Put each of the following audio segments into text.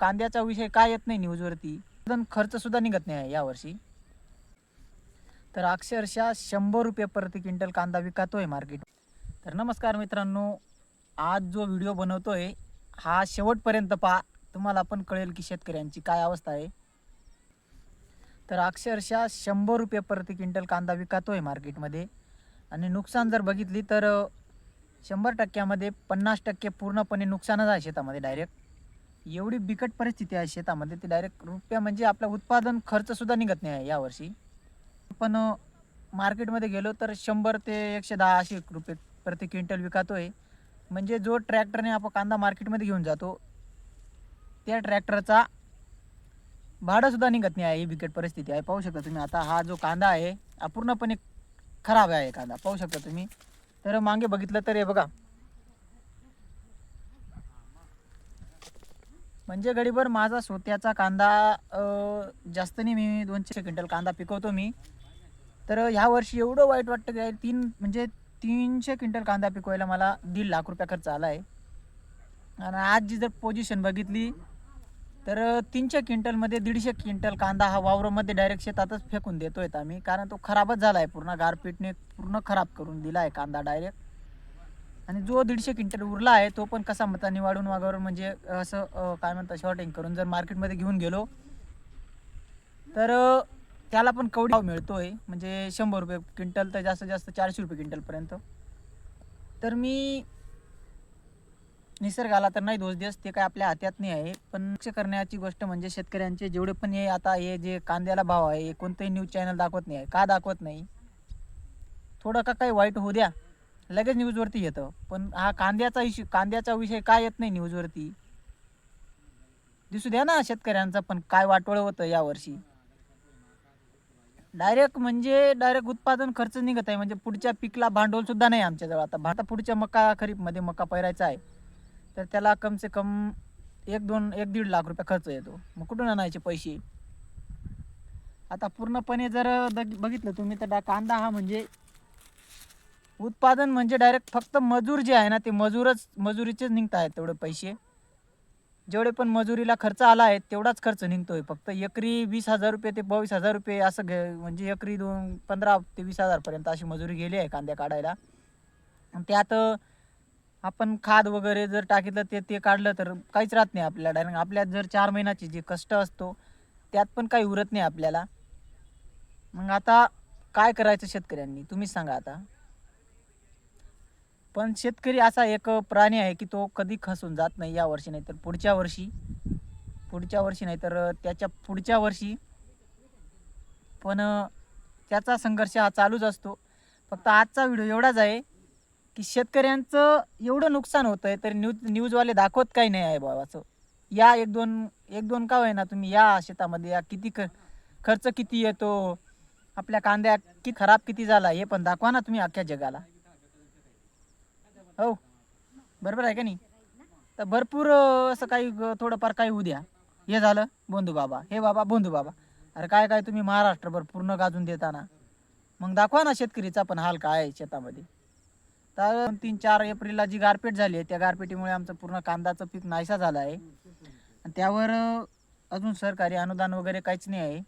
कांद्याचा विषय काय येत नाही न्यूजवरती, पण खर्च सुद्धा निघत नाही आहे यावर्षी. तर अक्षरशः 100 रुपये प्रति क्विंटल कांदा विकतोय मार्केट. तर नमस्कार मित्रांनो, आज जो व्हिडिओ बनवतोय हा शेवटपर्यंत पहा, तुम्हाला पण कळेल की शेतकऱ्यांची काय अवस्था आहे. तर अक्षरशः 100 रुपये प्रति क्विंटल कांदा विकतोय मार्केटमध्ये आणि नुकसान जर बघितली तर 100%मध्ये 50% पूर्णपणे नुकसानच आहे शेतामध्ये डायरेक्ट. एवढी बिकट परिस्थिती आहे शेतामध्ये, ती डायरेक्ट रुपया म्हणजे आपला उत्पादन खर्चसुद्धा निघत नाही आहे यावर्षी. पण मार्केटमध्ये गेलो तर 100 ते 110 असे रुपये प्रति क्विंटल विकतोय. म्हणजे जो ट्रॅक्टरने आपण कांदा मार्केटमध्ये घेऊन जातो त्या ट्रॅक्टरचा भाडंसुद्धा निघत नाही आहे. ही बिकट परिस्थिती आहे. पाहू शकता तुम्ही, आता हा जो कांदा आहे हा पूर्णपणे खराब आहे कांदा, पाहू शकता तुम्ही. तर मागे बघितलं तर हे बघा, म्हणजे गडीभर माझा स्वतःचा कांदा जास्त नाही, मी 200 क्विंटल कांदा पिकवतो मी. तर ह्या वर्षी एवढं वाईट वाटतं की म्हणजे 300 क्विंटल कांदा पिकवायला मला 1.5 लाख रुपये खर्च आला आहे. आणि आज जी जर पोझिशन बघितली तर 300 क्विंटलमध्ये 150 क्विंटल कांदा हा वावरामध्ये डायरेक्ट शेतातच फेकून देतोय आम्ही, कारण तो खराबच झाला आहे. पूर्ण गारपीटने पूर्ण खराब करून दिला आहे कांदा डायरेक्ट. आणि जो 150 क्विंटल उरला आहे तो पण कसा मतानी वाढून वगैरे म्हणजे असं काय म्हणतात शॉर्टिंग करून जर मार्केटमध्ये घेऊन गेलो तर त्याला पण कवडी भाव मिळतोय. म्हणजे 100 रुपये क्विंटल तर जास्तीत जास्त 400 रुपये क्विंटलपर्यंत. तर मी निसर्गाला तर नाही दोष देत, ते काय आपल्या हातात नाही आहे. पण लक्ष करण्याची गोष्ट म्हणजे शेतकऱ्यांचे जेवढे पण हे आता हे जे कांद्याला भाव आहे हे कोणतेही न्यूज चॅनल दाखवत नाही आहे. का दाखवत नाही? थोडं का काही वाईट होऊ द्या, लगेच न्यूजवरती येतं. पण हा कांद्याचा विषय काय येत नाही न्यूजवरती? दिसू द्या ना शेतकऱ्यांचा पण काय वाटोळं होतं यावर्षी. डायरेक्ट उत्पादन खर्च निघत आहे. म्हणजे पुढच्या पिकला भांडवल सुद्धा नाही आमच्याजवळ. आता पुढच्या खरीपमध्ये मका पेरायचा आहे, तर त्याला कम से कम 1-1.5 लाख रुपये खर्च येतो. मग कुठून आणायचे पैसे? आता पूर्णपणे जर बघितलं तुम्ही तर कांदा हा म्हणजे उत्पादन म्हणजे डायरेक्ट फक्त मजूर जे आहे ना, ते मजुरीचेच निघत आहेत तेवढे पैसे. जेवढे पण मजुरीला खर्च आला आहे तेवढाच खर्च निघतोय. फक्त एकरी 20,000 रुपये ते 22,000 रुपये असं म्हणजे एकरी 15 ते 20,000 पर्यंत अशी मजुरी गेली आहे कांद्या काढायला. आणि त्यात आपण खाद वगैरे जर टाकितलं ते ते काढलं तर काहीच राहत नाही आपल्याला. डायरेक्ट आपल्यात जर 4 महिन्याची जी कष्ट असतो त्यात पण काही उरत नाही आपल्याला. मग आता काय करायचं शेतकऱ्यांनी, तुम्हीच सांगा आता. पण शेतकरी असा एक प्राणी आहे की तो कधी खचून जात नाही. यावर्षी नाही तर पुढच्या वर्षी नाही तर त्याच्या पुढच्या वर्षी. पण त्याचा संघर्ष हा चालूच असतो. फक्त आजचा व्हिडिओ एवढाच आहे की शेतकऱ्यांचं एवढं नुकसान होतं आहे तरी न्यूजवाले दाखवत काही नाही आहे बाबाचं. या एक दोन का होईना तुम्ही या शेतामध्ये या, किती खर्च किती येतो, आपल्या कांद्या किती खराब किती झाला हे पण दाखवा ना तुम्ही अख्ख्या जगाला. हो, बरोबर आहे का नाही? तर भरपूर असं काही थोडंफार काही होऊ द्या. हे झालं बंधू बाबा, हे बाबा बंधू बाबा. अरे काय काय तुम्ही महाराष्ट्रभर पूर्ण गाजून देताना, मग दाखवा ना शेतकरीचा पण हाल काय आहे शेतामध्ये. तर 3-4 एप्रिलला जी गारपीट झाली आहे त्या गारपिटीमुळे आमचं पूर्ण कांद्याचं पीक नाहीसा झालं आहे. आणि त्यावर अजून सरकारी अनुदान वगैरे काहीच नाही आहे.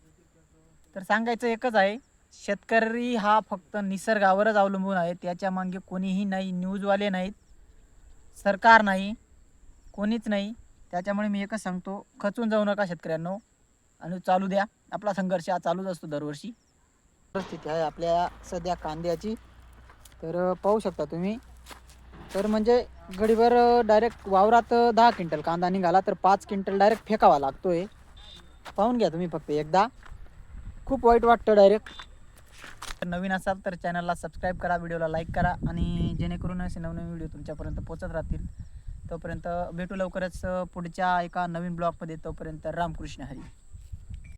तर सांगायचं एकच आहे, शेतकरी हा फक्त निसर्गावरच अवलंबून आहे. त्याच्या मागे कोणीही नाही, न्यूजवाले नाहीत, सरकार नाही, कोणीच नाही. त्याच्यामुळे मी एकच सांगतो, खचून जाऊ नका शेतकऱ्यांनो आणि चालू द्या. आपला संघर्ष हा चालूच असतो दरवर्षी. परिस्थिती आहे आपल्या सध्या कांद्याची, तर पाहू शकता तुम्ही. तर म्हणजे गडीभर डायरेक्ट वावरात 10 क्विंटल कांदा निघाला तर 5 क्विंटल डायरेक्ट फेकावा लागतोय. पाहून घ्या तुम्ही फक्त एकदा, खूप वाईट वाटतं डायरेक्ट. नवीन असाल तर चॅनलला सबस्क्राईब करा, व्हिडिओला लाईक करा आणि जेणेकरून असे नवनवीन व्हिडिओ तुमच्यापर्यंत पोहोचत राहतील. तोपर्यंत भेटू लवकरच पुढच्या एका नवीन ब्लॉगमध्ये. तोपर्यंत रामकृष्ण हरी.